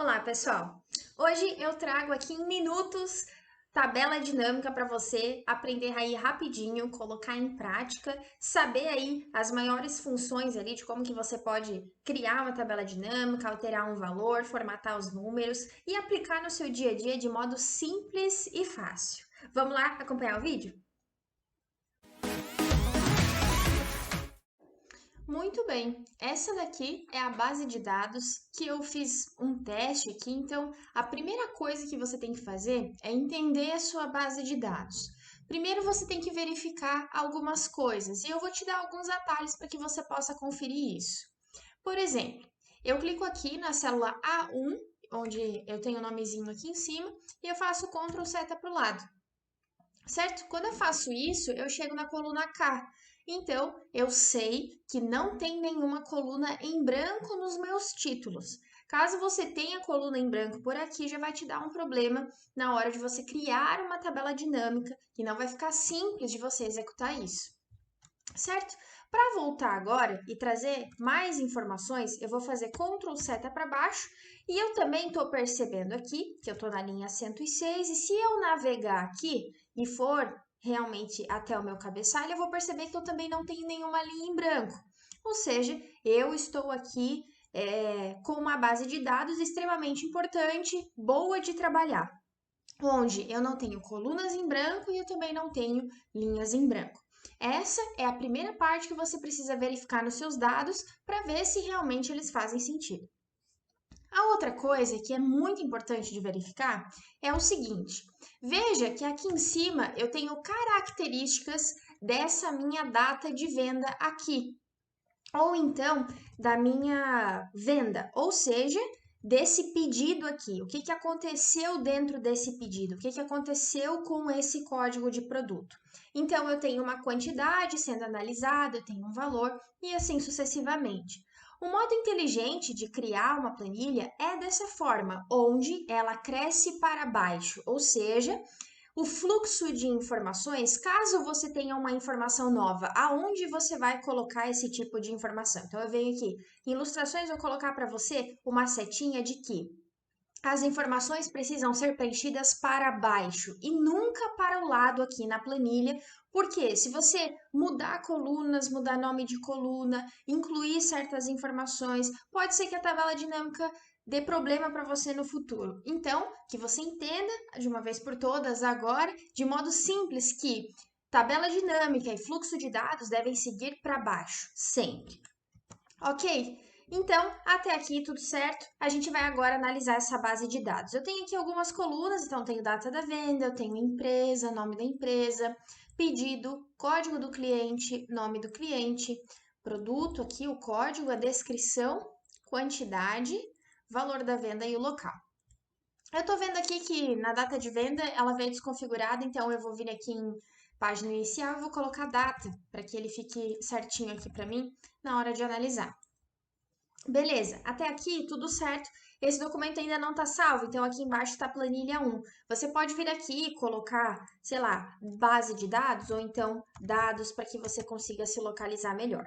Olá, pessoal! Hoje eu trago aqui em minutos tabela dinâmica para você aprender aí rapidinho, colocar em prática, saber aí as maiores funções ali de como que você pode criar uma tabela dinâmica, alterar um valor, formatar os números e aplicar no seu dia a dia de modo simples e fácil. Vamos lá acompanhar o vídeo? Muito bem, essa daqui é a base de dados que eu fiz um teste aqui. Então, a primeira coisa que você tem que fazer é entender a sua base de dados. Primeiro, você tem que verificar algumas coisas e eu vou te dar alguns atalhos para que você possa conferir isso. Por exemplo, eu clico aqui na célula A1, onde eu tenho o nomezinho aqui em cima, e eu faço Ctrl seta para o lado, certo? Quando eu faço isso, eu chego na coluna K. Então, eu sei que não tem nenhuma coluna em branco nos meus títulos. Caso você tenha coluna em branco por aqui, já vai te dar um problema na hora de você criar uma tabela dinâmica, que não vai ficar simples de você executar isso, certo? Para voltar agora e trazer mais informações, eu vou fazer Ctrl seta para baixo e eu também estou percebendo aqui que eu estou na linha 106 e se eu navegar aqui e for realmente até o meu cabeçalho, eu vou perceber que eu também não tenho nenhuma linha em branco. Ou seja, eu estou aqui com uma base de dados extremamente importante, boa de trabalhar, onde eu não tenho colunas em branco e eu também não tenho linhas em branco. Essa é a primeira parte que você precisa verificar nos seus dados para ver se realmente eles fazem sentido. A outra coisa que é muito importante de verificar é o seguinte: veja que aqui em cima eu tenho características dessa minha data de venda aqui, ou então da minha venda, ou seja, desse pedido aqui. O que, que aconteceu dentro desse pedido? O que, que aconteceu com esse código de produto? Então, eu tenho uma quantidade sendo analisada, eu tenho um valor e assim sucessivamente. O modo inteligente de criar uma planilha é dessa forma, onde ela cresce para baixo, ou seja, o fluxo de informações, caso você tenha uma informação nova, aonde você vai colocar esse tipo de informação? Então, eu venho aqui, em ilustrações, vou colocar para você uma setinha de que as informações precisam ser preenchidas para baixo e nunca para o lado aqui na planilha, porque se você mudar colunas, mudar nome de coluna, incluir certas informações, pode ser que a tabela dinâmica dê problema para você no futuro. Então, que você entenda de uma vez por todas agora, de modo simples, que tabela dinâmica e fluxo de dados devem seguir para baixo, sempre. Ok? Então, até aqui tudo certo. A gente vai agora analisar essa base de dados. Eu tenho aqui algumas colunas, então tenho data da venda, eu tenho empresa, nome da empresa, pedido, código do cliente, nome do cliente, produto aqui, o código, a descrição, quantidade, valor da venda e o local. Eu tô vendo aqui que na data de venda ela veio desconfigurada, então eu vou vir aqui em página inicial e vou colocar data para que ele fique certinho aqui para mim na hora de analisar. Beleza, até aqui tudo certo. Esse documento ainda não está salvo, então aqui embaixo está a planilha 1. Você pode vir aqui e colocar, sei lá, base de dados ou então dados para que você consiga se localizar melhor,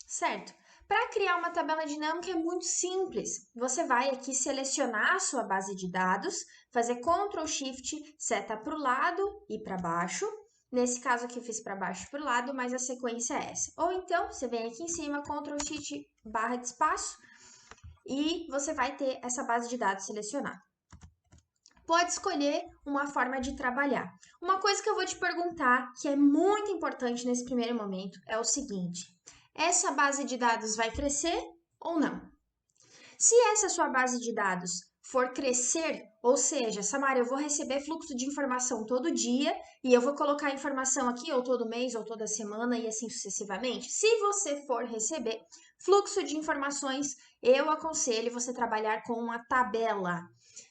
certo? Para criar uma tabela dinâmica é muito simples. Você vai aqui selecionar a sua base de dados, fazer Ctrl Shift, seta para o lado e para baixo. Nesse caso aqui eu fiz para baixo e para o lado, mas a sequência é essa. Ou então, você vem aqui em cima, Ctrl Shift, barra de espaço, e você vai ter essa base de dados selecionada. Pode escolher uma forma de trabalhar. Uma coisa que eu vou te perguntar, que é muito importante nesse primeiro momento, é o seguinte: essa base de dados vai crescer ou não? Se essa sua base de dados for crescer, ou seja, Samara, eu vou receber fluxo de informação todo dia e eu vou colocar informação aqui ou todo mês ou toda semana e assim sucessivamente. Se você for receber fluxo de informações, eu aconselho você trabalhar com uma tabela.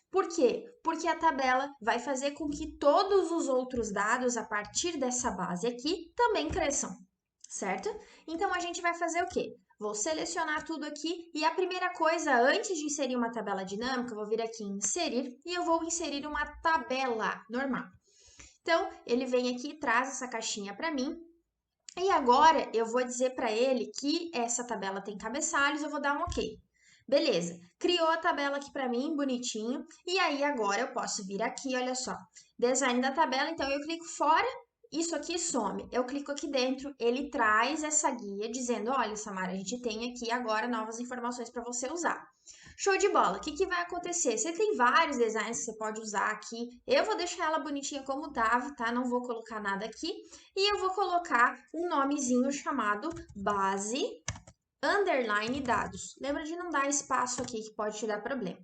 Por quê? Porque a tabela vai fazer com que todos os outros dados a partir dessa base aqui também cresçam, certo? Então a gente vai fazer o quê? Vou selecionar tudo aqui e a primeira coisa, antes de inserir uma tabela dinâmica, eu vou vir aqui em inserir e eu vou inserir uma tabela normal. Então, ele vem aqui e traz essa caixinha para mim. E agora eu vou dizer para ele que essa tabela tem cabeçalhos, eu vou dar um OK. Beleza, criou a tabela aqui para mim, bonitinho. E aí agora eu posso vir aqui, olha só, design da tabela, então eu clico fora, isso aqui some. Eu clico aqui dentro, ele traz essa guia dizendo, olha, Samara, a gente tem aqui agora novas informações para você usar. Show de bola. O que que vai acontecer? Você tem vários designs que você pode usar aqui. Eu vou deixar ela bonitinha como estava, tá? Não vou colocar nada aqui. E eu vou colocar um nomezinho chamado base underline dados. Lembra de não dar espaço aqui que pode te dar problema,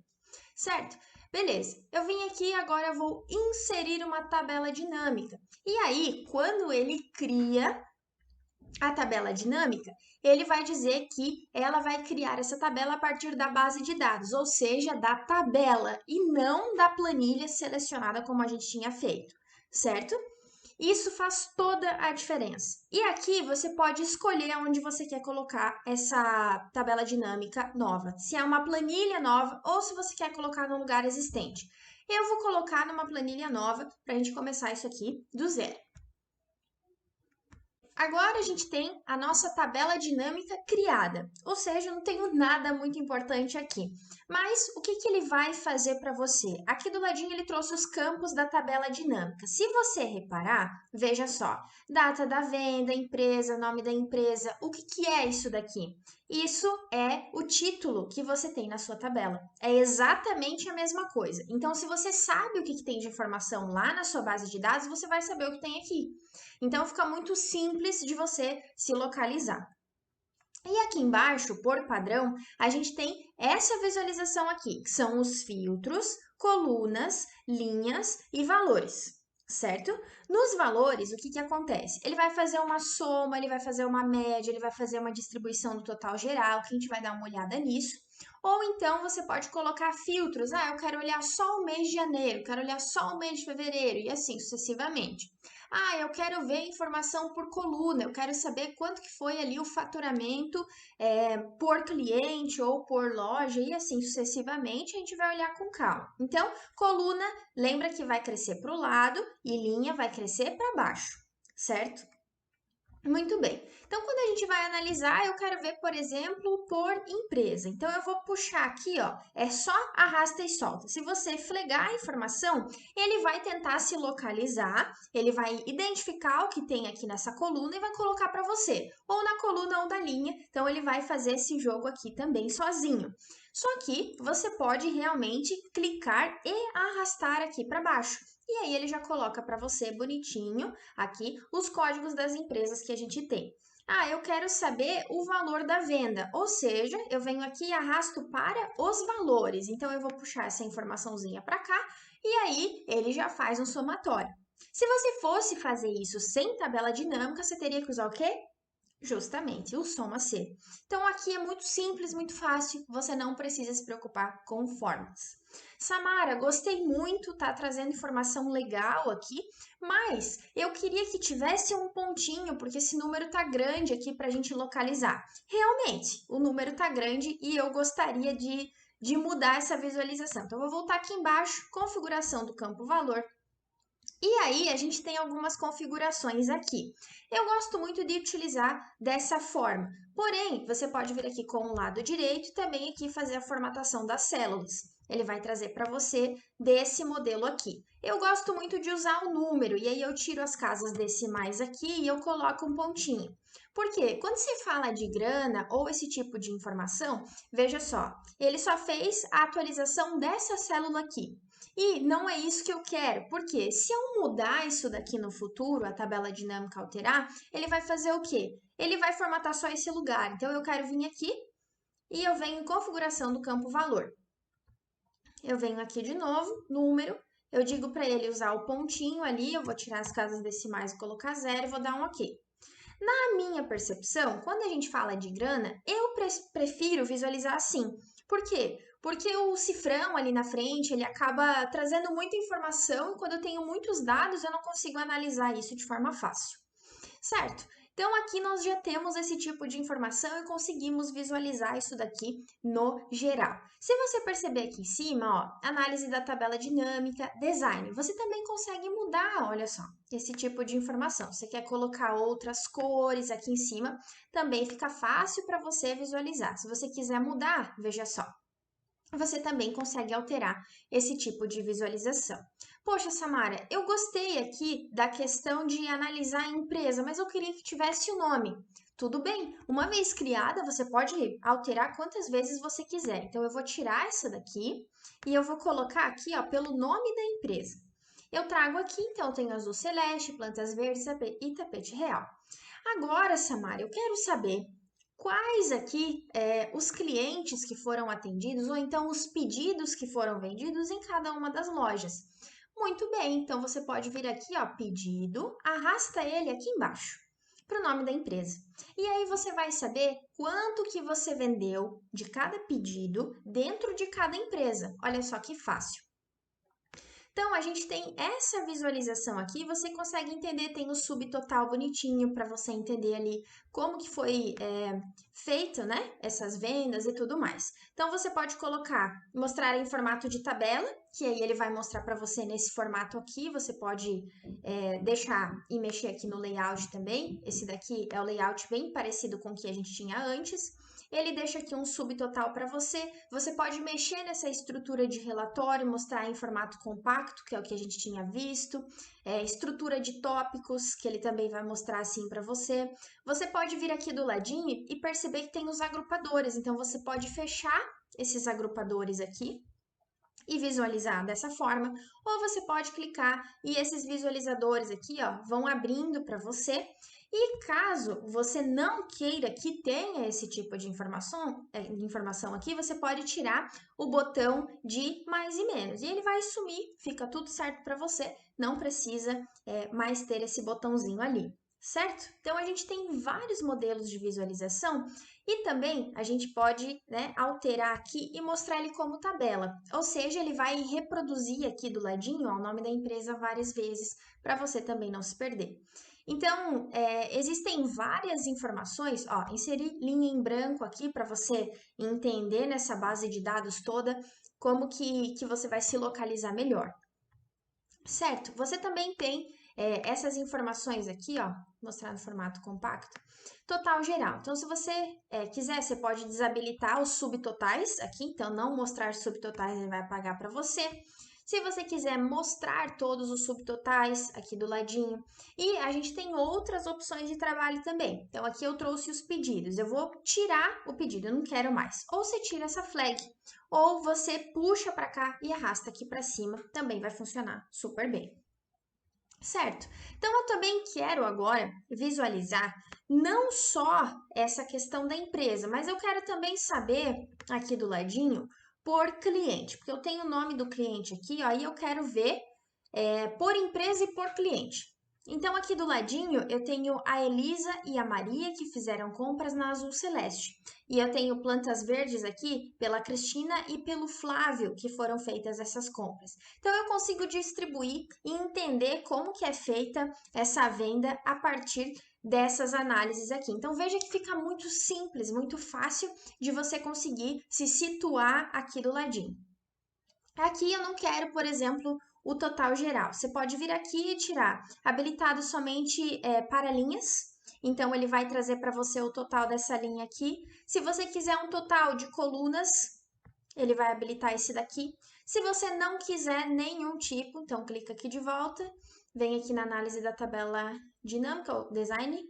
certo? Beleza, eu vim aqui agora eu vou inserir uma tabela dinâmica. E aí, quando ele cria a tabela dinâmica, ele vai dizer que ela vai criar essa tabela a partir da base de dados, ou seja, da tabela e não da planilha selecionada como a gente tinha feito, certo? Isso faz toda a diferença. E aqui você pode escolher onde você quer colocar essa tabela dinâmica nova. Se é uma planilha nova ou se você quer colocar no lugar existente. Eu vou colocar numa planilha nova para a gente começar isso aqui do zero. Agora a gente tem a nossa tabela dinâmica criada, ou seja, não tenho nada muito importante aqui. Mas o que que ele vai fazer para você? Aqui do ladinho ele trouxe os campos da tabela dinâmica. Se você reparar, veja só, data da venda, empresa, nome da empresa, o que que é isso daqui? Isso é o título que você tem na sua tabela. É exatamente a mesma coisa. Então, se você sabe o que que tem de informação lá na sua base de dados, você vai saber o que tem aqui. Então, fica muito simples de você se localizar. E aqui embaixo, por padrão, a gente tem essa visualização aqui, que são os filtros, colunas, linhas e valores, certo? Nos valores, o que que acontece? Ele vai fazer uma soma, ele vai fazer uma média, ele vai fazer uma distribuição do total geral, que a gente vai dar uma olhada nisso. Ou então você pode colocar filtros, eu quero olhar só o mês de janeiro, quero olhar só o mês de fevereiro, e assim sucessivamente. Eu quero ver informação por coluna, eu quero saber quanto que foi ali o faturamento por cliente ou por loja e assim sucessivamente, a gente vai olhar com calma. Então, coluna, lembra que vai crescer para o lado e linha vai crescer para baixo, certo? Muito bem. Então, quando a gente vai analisar, eu quero ver, por exemplo, por empresa. Então, eu vou puxar aqui, ó, é só arrasta e solta. Se você flegar a informação, ele vai tentar se localizar, ele vai identificar o que tem aqui nessa coluna e vai colocar para você, ou na coluna ou na linha. Então, ele vai fazer esse jogo aqui também sozinho. Só que você pode realmente clicar e arrastar aqui para baixo. E aí ele já coloca para você bonitinho aqui os códigos das empresas que a gente tem. Eu quero saber o valor da venda, ou seja, eu venho aqui e arrasto para os valores. Então eu vou puxar essa informaçãozinha para cá e aí ele já faz um somatório. Se você fosse fazer isso sem tabela dinâmica, você teria que usar o quê? Justamente, o soma C. Então aqui é muito simples, muito fácil, você não precisa se preocupar com fórmulas. Samara, gostei muito, tá trazendo informação legal aqui, mas eu queria que tivesse um pontinho, porque esse número tá grande aqui para a gente localizar. Realmente, o número tá grande e eu gostaria de mudar essa visualização. Então, eu vou voltar aqui embaixo, configuração do campo valor, e aí, a gente tem algumas configurações aqui. Eu gosto muito de utilizar dessa forma. Porém, você pode vir aqui com o lado direito e também aqui fazer a formatação das células. Ele vai trazer para você desse modelo aqui. Eu gosto muito de usar o número, e aí eu tiro as casas decimais aqui e eu coloco um pontinho. Por quê? Quando se fala de grana ou esse tipo de informação, veja só, ele só fez a atualização dessa célula aqui. E não é isso que eu quero, porque se eu mudar isso daqui no futuro, a tabela dinâmica alterar, ele vai fazer o quê? Ele vai formatar só esse lugar. Então, eu quero vir aqui e eu venho em configuração do campo valor. Eu venho aqui de novo, número, eu digo para ele usar o pontinho ali, eu vou tirar as casas decimais e colocar zero e vou dar um OK. Na minha percepção, quando a gente fala de grana, eu prefiro visualizar assim. Por quê? Porque o cifrão ali na frente, ele acaba trazendo muita informação e quando eu tenho muitos dados, eu não consigo analisar isso de forma fácil. Certo? Então, aqui nós já temos esse tipo de informação e conseguimos visualizar isso daqui no geral. Se você perceber aqui em cima, ó, análise da tabela dinâmica, design, você também consegue mudar, olha só, esse tipo de informação. Você quer colocar outras cores aqui em cima, também fica fácil para você visualizar. Se você quiser mudar, veja só, você também consegue alterar esse tipo de visualização. Poxa, Samara, eu gostei aqui da questão de analisar a empresa, mas eu queria que tivesse o nome. Tudo bem, uma vez criada, você pode alterar quantas vezes você quiser. Então, eu vou tirar essa daqui e eu vou colocar aqui, ó, pelo nome da empresa. Eu trago aqui, então, tem azul celeste, plantas verdes e tapete real. Agora, Samara, eu quero saber quais aqui os clientes que foram atendidos ou então os pedidos que foram vendidos em cada uma das lojas. Muito bem, então você pode vir aqui, ó, pedido, arrasta ele aqui embaixo para o nome da empresa. E aí você vai saber quanto que você vendeu de cada pedido dentro de cada empresa. Olha só que fácil. Então, a gente tem essa visualização aqui, você consegue entender, tem o subtotal bonitinho para você entender ali como que foi feito, né, essas vendas e tudo mais. Então, você pode colocar, mostrar em formato de tabela, que aí ele vai mostrar para você nesse formato aqui, você pode deixar e mexer aqui no layout também, esse daqui é o layout bem parecido com o que a gente tinha antes. Ele deixa aqui um subtotal para você. Você pode mexer nessa estrutura de relatório, mostrar em formato compacto, que é o que a gente tinha visto. Estrutura de tópicos, que ele também vai mostrar assim para você. Você pode vir aqui do ladinho e perceber que tem os agrupadores. Então, você pode fechar esses agrupadores aqui e visualizar dessa forma, ou você pode clicar e esses visualizadores aqui, ó, vão abrindo para você. E caso você não queira que tenha esse tipo de informação aqui, você pode tirar o botão de mais e menos. E ele vai sumir, fica tudo certo para você, não precisa mais ter esse botãozinho ali, certo? Então, a gente tem vários modelos de visualização e também a gente pode, né, alterar aqui e mostrar ele como tabela. Ou seja, ele vai reproduzir aqui do ladinho, ó, o nome da empresa várias vezes, para você também não se perder. Então, existem várias informações, ó, inserir linha em branco aqui para você entender nessa base de dados toda como que você vai se localizar melhor. Certo? Você também tem essas informações aqui, ó, mostrar no formato compacto, total geral. Então, se você quiser, você pode desabilitar os subtotais aqui, então não mostrar subtotais, ele vai apagar para você. Se você quiser mostrar todos os subtotais aqui do ladinho. E a gente tem outras opções de trabalho também. Então, aqui eu trouxe os pedidos. Eu vou tirar o pedido, eu não quero mais. Ou você tira essa flag, ou você puxa para cá e arrasta aqui para cima. Também vai funcionar super bem. Certo? Então, eu também quero agora visualizar não só essa questão da empresa, mas eu quero também saber aqui do ladinho por cliente, porque eu tenho o nome do cliente aqui, ó, e eu quero ver por empresa e por cliente. Então, aqui do ladinho, eu tenho a Elisa e a Maria que fizeram compras na Azul Celeste. E eu tenho plantas verdes aqui pela Cristina e pelo Flávio, que foram feitas essas compras. Então, eu consigo distribuir e entender como que é feita essa venda a partir dessas análises aqui. Então, veja que fica muito simples, muito fácil de você conseguir se situar aqui do ladinho. Aqui eu não quero, por exemplo, o total geral. Você pode vir aqui e tirar habilitado somente para linhas. Então, ele vai trazer para você o total dessa linha aqui. Se você quiser um total de colunas, ele vai habilitar esse daqui. Se você não quiser nenhum tipo, então clica aqui de volta, vem aqui na análise da tabela dinâmica, ou design,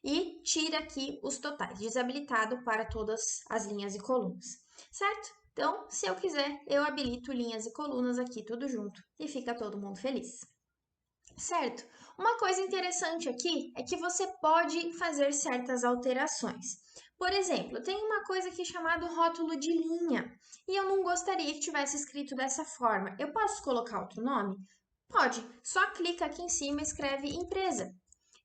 e tira aqui os totais, desabilitado para todas as linhas e colunas, certo? Então, se eu quiser, eu habilito linhas e colunas aqui tudo junto e fica todo mundo feliz. Certo? Uma coisa interessante aqui é que você pode fazer certas alterações. Por exemplo, tem uma coisa aqui chamada rótulo de linha e eu não gostaria que tivesse escrito dessa forma. Eu posso colocar outro nome? Pode, só clica aqui em cima e escreve empresa.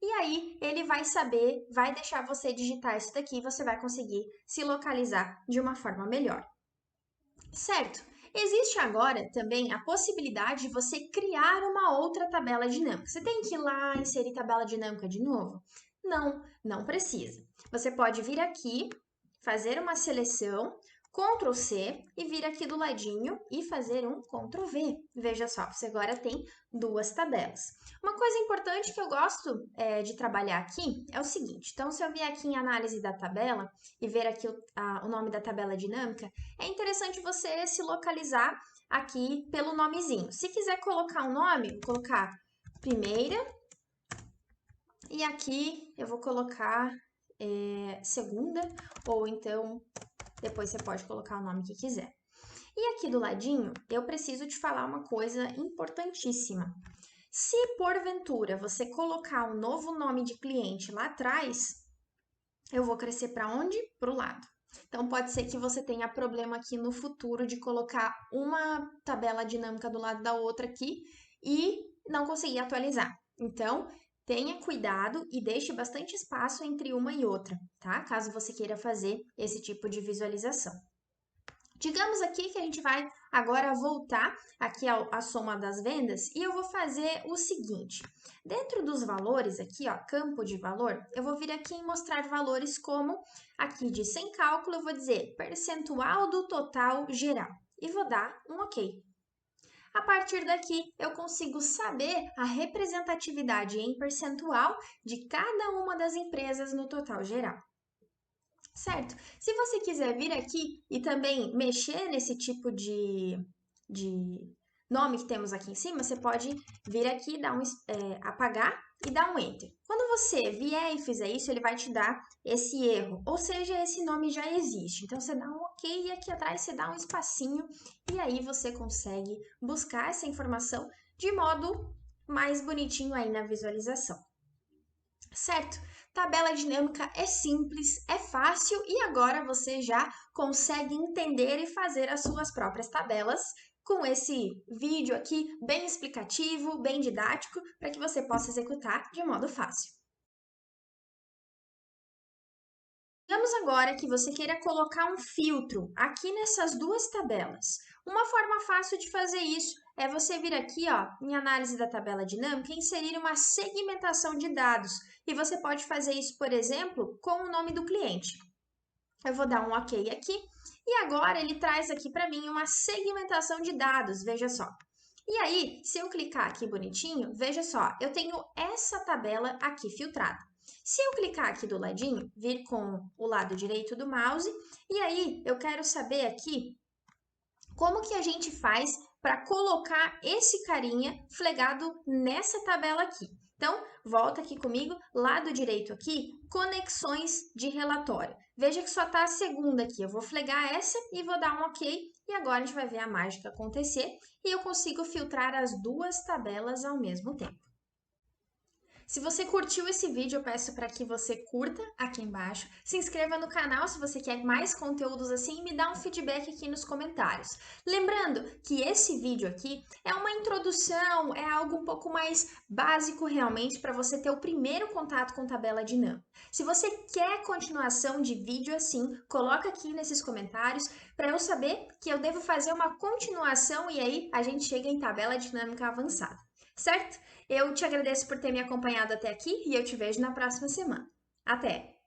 E aí ele vai saber, vai deixar você digitar isso daqui e você vai conseguir se localizar de uma forma melhor. Certo? Existe agora também a possibilidade de você criar uma outra tabela dinâmica. Você tem que ir lá inserir tabela dinâmica de novo? Não, não precisa. Você pode vir aqui, fazer uma seleção, Ctrl C e vir aqui do ladinho e fazer um Ctrl V. Veja só, você agora tem duas tabelas. Uma coisa importante que eu gosto de trabalhar aqui é o seguinte. Então, se eu vier aqui em análise da tabela e ver aqui o nome da tabela dinâmica, é interessante você se localizar aqui pelo nomezinho. Se quiser colocar um nome, vou colocar primeira e aqui eu vou colocar segunda, ou então depois você pode colocar o nome que quiser. E aqui do ladinho, eu preciso te falar uma coisa importantíssima. Se porventura você colocar um novo nome de cliente lá atrás, eu vou crescer para onde? Para o lado. Então, pode ser que você tenha problema aqui no futuro de colocar uma tabela dinâmica do lado da outra aqui e não conseguir atualizar. Então, tenha cuidado e deixe bastante espaço entre uma e outra, tá? Caso você queira fazer esse tipo de visualização. Digamos aqui que a gente vai agora voltar aqui à soma das vendas e eu vou fazer o seguinte. Dentro dos valores aqui, ó, campo de valor, eu vou vir aqui e mostrar valores como aqui de sem cálculo, eu vou dizer percentual do total geral e vou dar um OK. A partir daqui, eu consigo saber a representatividade em percentual de cada uma das empresas no total geral. Certo? Se você quiser vir aqui e também mexer nesse tipo de nome que temos aqui em cima, você pode vir aqui, apagar e dar um Enter. Quando você vier e fizer isso, ele vai te dar esse erro, ou seja, esse nome já existe. Então, você dá um OK e aqui atrás você dá um espacinho e aí você consegue buscar essa informação de modo mais bonitinho aí na visualização. Certo? Tabela dinâmica é simples, é fácil e agora você já consegue entender e fazer as suas próprias tabelas com esse vídeo aqui bem explicativo, bem didático, para que você possa executar de modo fácil. Digamos agora que você queira colocar um filtro aqui nessas duas tabelas. Uma forma fácil de fazer isso é você vir aqui, ó, em análise da tabela dinâmica e inserir uma segmentação de dados. E você pode fazer isso, por exemplo, com o nome do cliente. Eu vou dar um OK aqui e agora ele traz aqui para mim uma segmentação de dados, veja só. E aí, se eu clicar aqui bonitinho, veja só, eu tenho essa tabela aqui filtrada. Se eu clicar aqui do ladinho, vir com o lado direito do mouse, e aí eu quero saber aqui como que a gente faz para colocar esse carinha flegado nessa tabela aqui. Então, volta aqui comigo, lado direito aqui, conexões de relatório. Veja que só está a segunda aqui. Eu vou flegar essa e vou dar um OK. E agora a gente vai ver a mágica acontecer e eu consigo filtrar as duas tabelas ao mesmo tempo. Se você curtiu esse vídeo, eu peço para que você curta aqui embaixo, se inscreva no canal se você quer mais conteúdos assim e me dá um feedback aqui nos comentários. Lembrando que esse vídeo aqui é uma introdução, é algo um pouco mais básico realmente para você ter o primeiro contato com tabela dinâmica. Se você quer continuação de vídeo assim, coloca aqui nesses comentários para eu saber que eu devo fazer uma continuação e aí a gente chega em tabela dinâmica avançada. Certo? Eu te agradeço por ter me acompanhado até aqui e eu te vejo na próxima semana. Até!